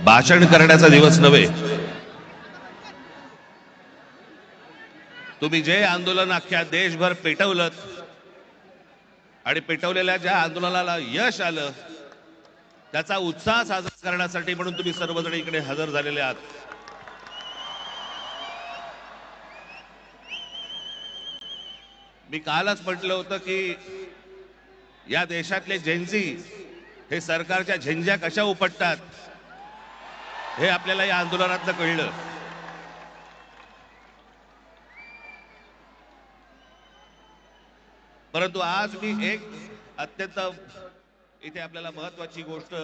भाषण करण्याचा दिवस नव्हे। तुम्ही जे आंदोलन अख्ख्या देशभर पेटवलं आणि पेटवलेल्या ज्या आंदोलनाला यश आलं त्याचा उत्साह साजरा करण्यासाठी म्हणून तुम्ही सर्वजण इकडे हजर झालेले आहात। मी कालच म्हटलं होतं की या देशातले जेन्झी हे सरकारच्या झेंझ्या कशा उपटतात हे आपल्याला या आंदोलनातनं कळलं। परंतु आज मी एक अत्यंत इथे आपल्याला महत्त्वाची गोष्ट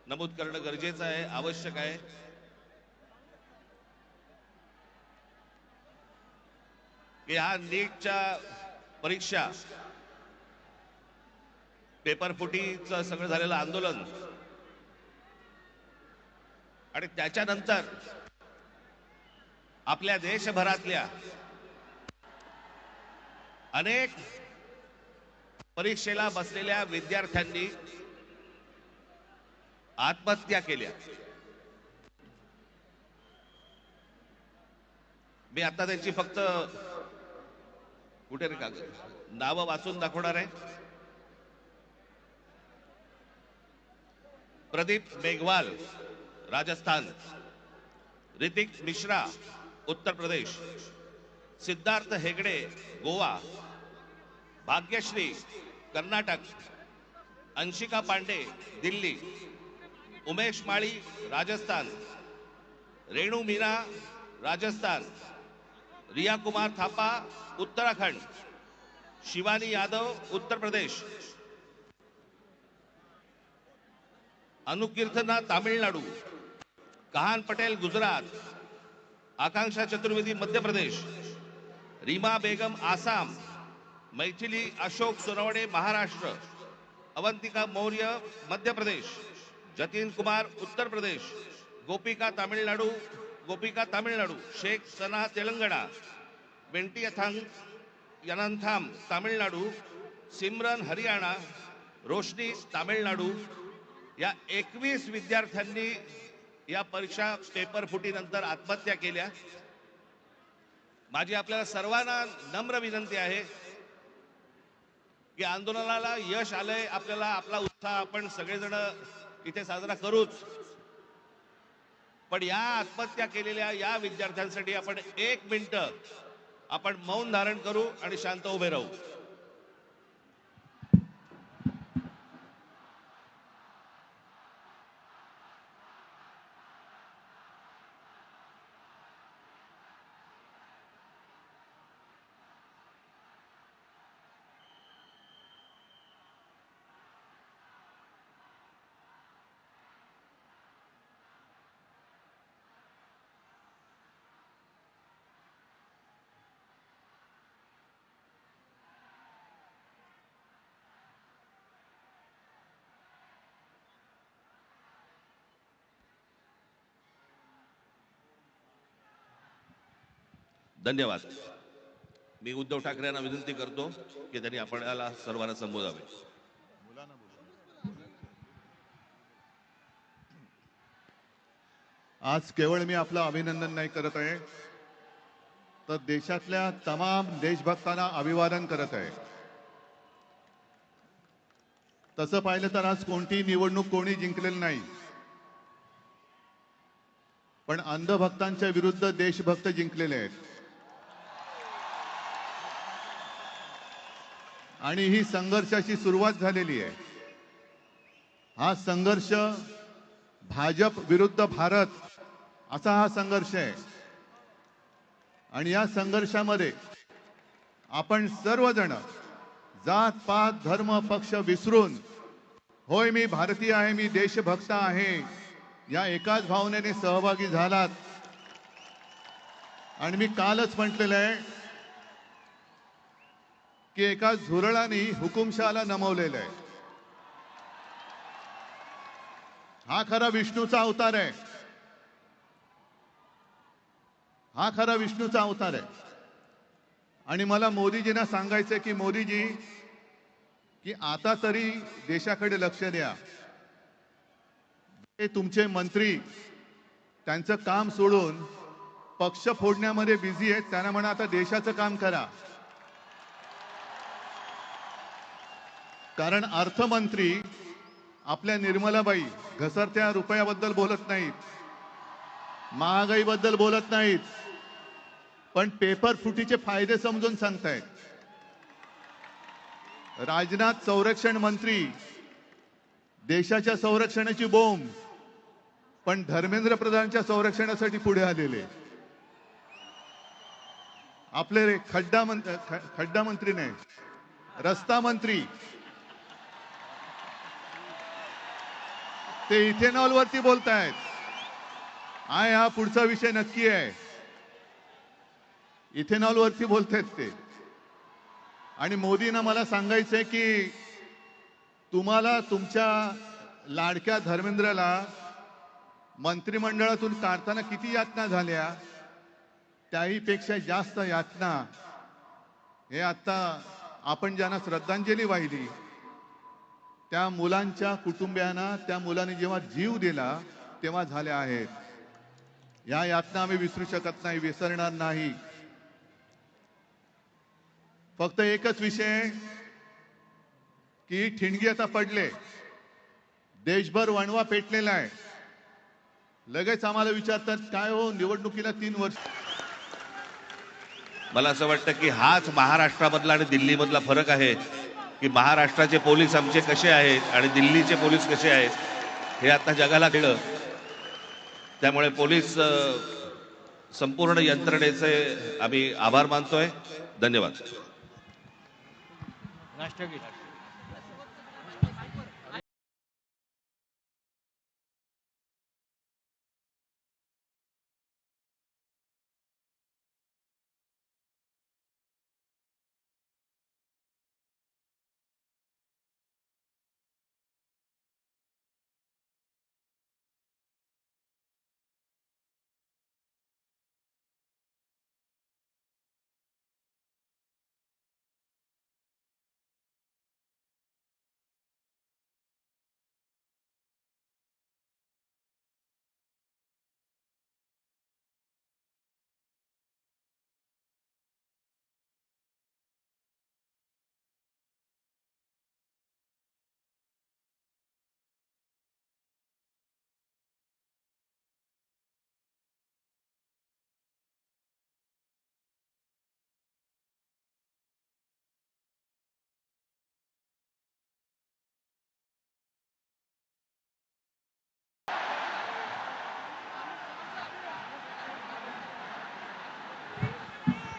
नमूद करणं गरजेचं आहे, आवश्यक आहे। की हा नीटच्या परीक्षा पेपर फुटीचं सगळं झालेलं आंदोलन आणि त्याच्यानंतर आपल्या देशभरातल्या अनेक परीक्षेला बसलेल्या विद्यार्थ्यांनी आत्महत्या केल्या। मी आता त्यांची फक्त कुठे रे कागद नावं वाचून दाखवणार आहे। प्रदीप मेघवाल राजस्थान, ऋतिक मिश्रा उत्तर प्रदेश, सिद्धार्थ हेगड़े गोवा, भाग्यश्री कर्नाटक, अंशिका पांडे दिल्ली, उमेश माळी राजस्थान, रेणु मीना राजस्थान, रिया कुमार थापा उत्तराखंड, शिवानी यादव उत्तर प्रदेश, अनुकीर्तना तामिळनाडू, कहान पटेल गुजरात, आकांक्षा चतुर्वेदी मध्य प्रदेश, रीमा बेगम आसाम, मैथिली अशोक सोनवणे महाराष्ट्र, अवंतिका मौर्य मध्य प्रदेश, जतिन कुमार उत्तर प्रदेश, गोपिका तामिळनाडू, शेख सना तेलंगणा, वेंटी यनंथाम तामिळनाडू, सिमरन हरियाणा, रोशनी तामिळनाडू या 21 विद्यार्थ्यांनी या परीक्षा पेपर फुटीनंतर आत्महत्या केल्या। माझी आपल्याला सर्वांना नम्र विनंती आहे की आंदोलनाला यश आलंय, आपल्याला आपला उत्साह आपण सगळेजण इथे साजरा करूच, पण या आत्महत्या केलेल्या या विद्यार्थ्यांसाठी आपण 1 मिनिट आपण मौन धारण करू आणि शांत उभे राहू। धन्यवाद। मी उद्धव ठाकरे यांना विनंती करतो की त्यांनी आपल्याला सर्वांना संबोधावे। आज केवळ मी आपलं अभिनंदन नाही करत आहे, तर देशातल्या तमाम देशभक्तांना अभिवादन करत आहे। तसं पाहिलं तर आज कोणती निवडणूक कोणी जिंकलेली नाही, पण अंधभक्तांच्या विरुद्ध देशभक्त जिंकलेले आहेत। आणि ही संघर्षाची सुरुवात झालेली आहे। हा संघर्ष भाजप विरुद्ध भारत असा हा संघर्ष आहे। आणि या संघर्षामध्ये आपण सर्वजण जात पात धर्म पक्ष विसरून, होय मी भारतीय आहे, मी देशभक्त आहे, या एकाच भावनेने सहभागी झालात। आणि मी कालच म्हटलेलं आहे की एका झुरळाने हुकुमशहाला नमवलेलं आहे। हा खरा विष्णूचा अवतार आहे, हा खरा विष्णूचा अवतार आहे। आणि मला मोदीजींना सांगायचं की मोदीजी की आता तरी देशाकडे लक्ष द्या। हे तुमचे मंत्री त्यांचं काम सोडून पक्ष फोडण्यामध्ये बिझी आहेत. त्यांना म्हणा आता देशाचं काम करा. कारण अर्थमंत्री आपल्या निर्मलाबाई घसरत्या रुपयाबद्दल बोलत नाहीत, महागाईबद्दल बोलत नाहीत, पण पेपर फुटीचे फायदे समजून सांगतायत. राजनाथ संरक्षण मंत्री देशाच्या संरक्षणाची बोंब, पण धर्मेंद्र प्रधानच्या संरक्षणासाठी पुढे आलेले. आपले खड्डा मंत्री नाही, रस्ता मंत्री ते इथेनॉल वरती बोलतायत. हा पुढचा विषय नक्की आहे. इथेनॉल वरती बोलतायत ते. आणि मोदींना मला सांगायचंय की तुम्हाला तुमच्या लाडक्या धर्मेंद्रला मंत्रिमंडळातून काढताना किती यातना झाल्या, त्याही पेक्षा जास्त यातना हे आता आपण ज्यांना श्रद्धांजली वाहिली त्या मुलांच्या कुटुंबियांना, त्या मुलांनी जेव्हा जीव दिला तेव्हा झाल्या आहेत. या यातना आम्ही विसरू शकत नाही, विसरणार नाही. फक्त एकच विषय की ठिणगी आता पडले, देशभर वणवा पेटलेला आहे. लगेच आम्हाला विचारतात काय हो निवडणुकीला 3 वर्ष. मला असं वाटतं की हाच महाराष्ट्रामधला आणि दिल्लीमधला फरक आहे की महाराष्ट्राचे पोलीस आमचे कसे आहेत आणि दिल्लीचे पोलीस कसे आहेत हे आता जगाला कळलं. त्यामुळे पोलीस संपूर्ण यंत्रणेचे आम्ही आभार मानतोय. धन्यवाद. राष्ट्रगीत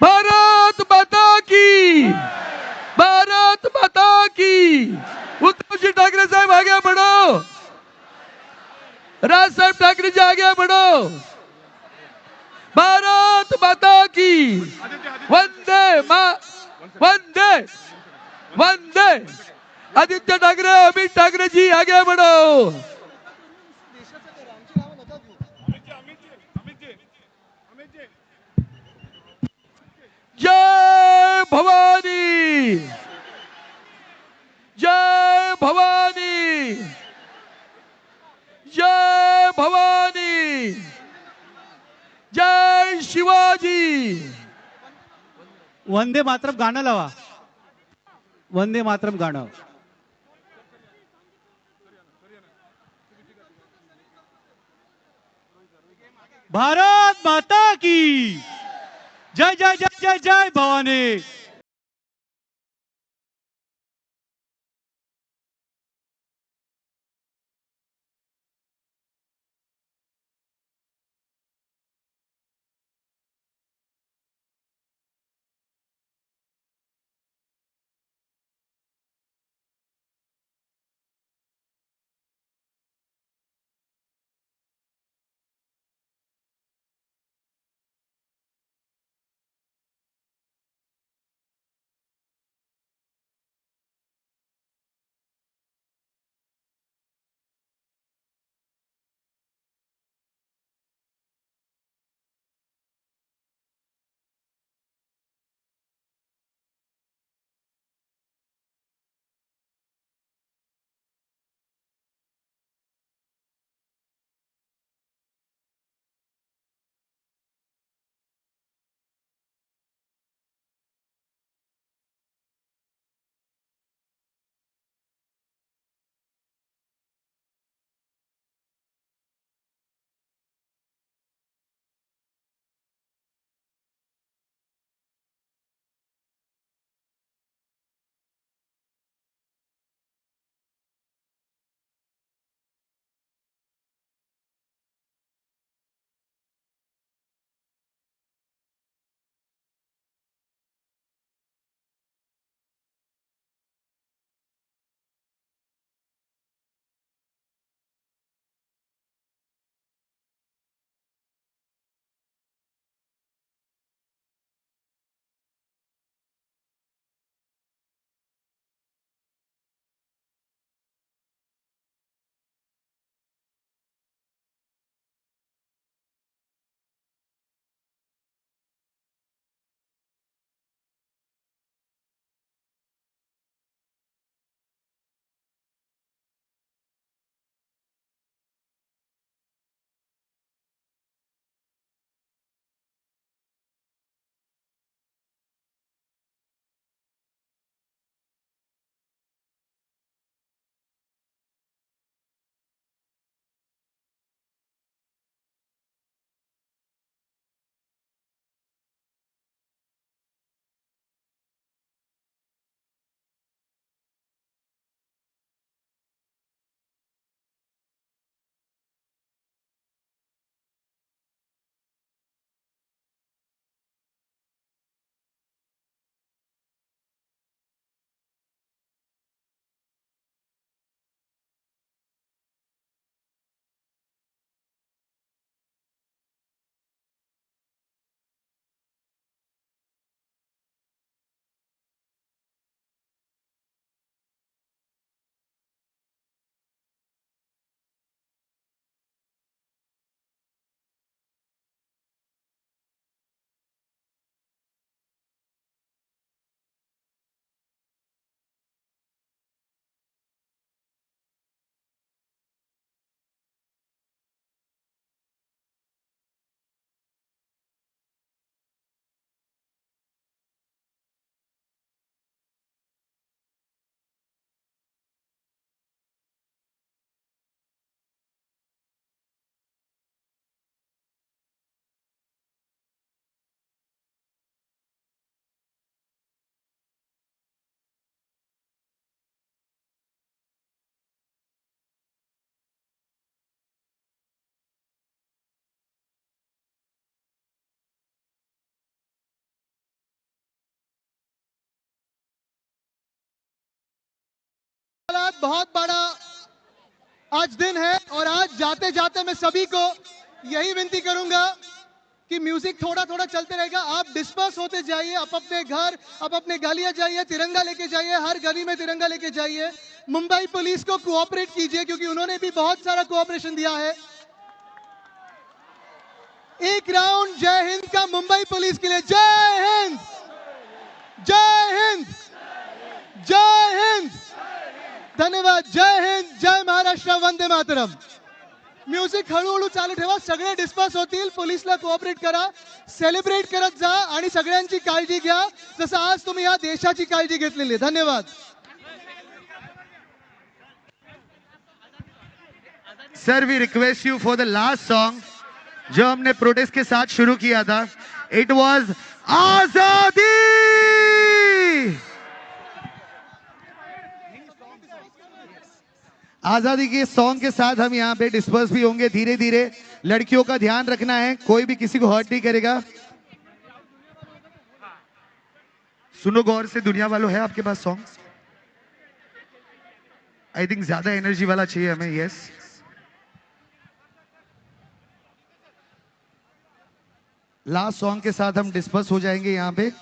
भारत माता की, भारत माता की. उद्धवजी ठाकरे साहेब आगे बढ़ो, राज साहेब ठाकरे जी आगे बढ़ो. भारत माता की. वंदे वंदे वंदे. आदित्य ठाकरे, अमित ठाकरे जी आगे बढ़ो. जय भवानी, जय भवानी, जय भवानी, जय शिवाजी. वंदे मातरम गाणं लावा. वंदे मातरम गाणं. भारत माता की जय जय जय जय जय भवानी. बहुत बड़ा आज दिन है और आज जाते जाते मैं सभी को यही विनती करूंगा कि म्यूजिक थोड़ा थोड़ा चलते रहेगा, आप डिस्पर्स होते जाइए, आप अपने घर, आप अपने गलियां जाइए, तिरंगा लेके जाइए, हर गली में तिरंगा लेके जाइए। मुंबई पुलिस को कोऑपरेट कीजिए क्योंकि उन्होंने भी बहुत सारा कोऑपरेशन दिया है। एक राउंड जय हिंद का मुंबई पुलिस के लिए। जय हिंद, जय हिंद, जय हिंद। धन्यवाद। जय हिंद, जय महाराष्ट्र, वंदे मातरम। म्युझिक हळूहळू चालू ठेवा, सगळे डिस्पर्स होतील, पोलिसला कोऑपरेट करा, सेलिब्रेट करत जा आणि सगळ्यांची काळजी घ्या जसं आज तुम्ही या देशाची काळजी घेतलेली आहे। धन्यवाद। Sir we request you for the last song जो हमने प्रोटेस्ट के साथ शुरू किया था, इट वाज आजादी। आजादी के सॉन्ग के साथ हम यहाँ पे डिस्पर्स भी होंगे धीरे धीरे। लड़कियों का ध्यान रखना है, कोई भी किसी को हर्ट नहीं करेगा। सुनो गौर से दुनिया वालों, है आपके पास सॉन्ग? आई थिंक ज्यादा एनर्जी वाला चाहिए हमें। यस, लास्ट सॉन्ग के साथ हम डिस्पर्स हो जाएंगे यहां पे।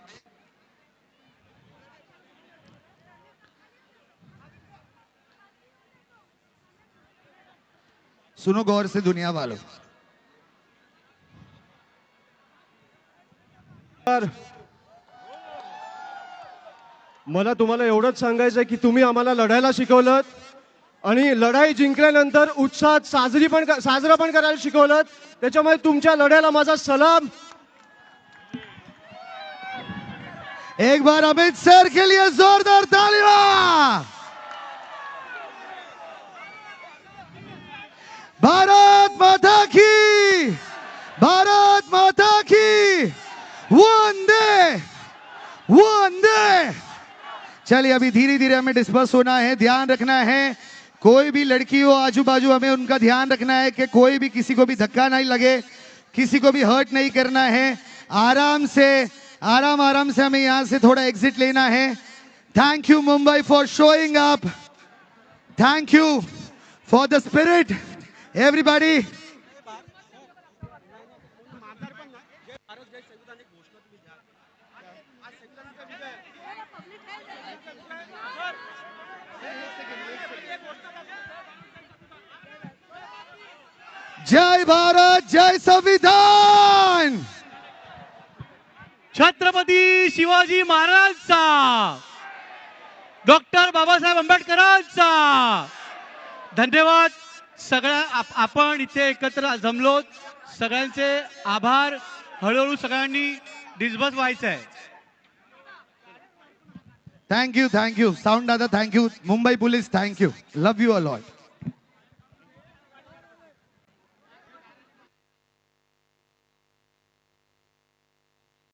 सुनो गौर से दुनिया वालों। मला तुम्हाला एवढंच सांगायचं आहे की तुम्ही आम्हाला लढायला शिकवलं आणि लढाई जिंकल्यानंतर उत्साहात साजरा पण करायला शिकवलं। त्याच्यामुळे तुमच्या लढ्याला माझा सलाम। एक बार अमित सर के लिए जोरदार तालियां। भारत माता की, भारत माता की, वंदे वंदे। चलिए अभी धीरे धीरे हमें डिस्पर्स होना है, ध्यान रखना है, कोई भी लड़की हो आजू बाजू हमें उनका ध्यान रखना है कि कोई भी किसी को भी धक्का नहीं लगे, किसी को भी हर्ट नहीं करना है। आराम से, आराम आराम से हमें यहां से थोड़ा एग्जिट लेना है। Thank you Mumbai for showing up, thank you for the spirit everybody. जय भारत, जय संविधान। छत्रपती शिवाजी महाराजांचा, डॉक्टर बाबासाहेब आंबेडकरांचा। धन्यवाद। सगळ्या आपण इथे एकत्र जमलोत, सगळ्यांचे आभार। हळूहळू सगळ्यांनी डिस्पर्स व्हायचं आहे। थैंक यू साउंड दादा, thank you Mumbai police, thank you, love you a lot.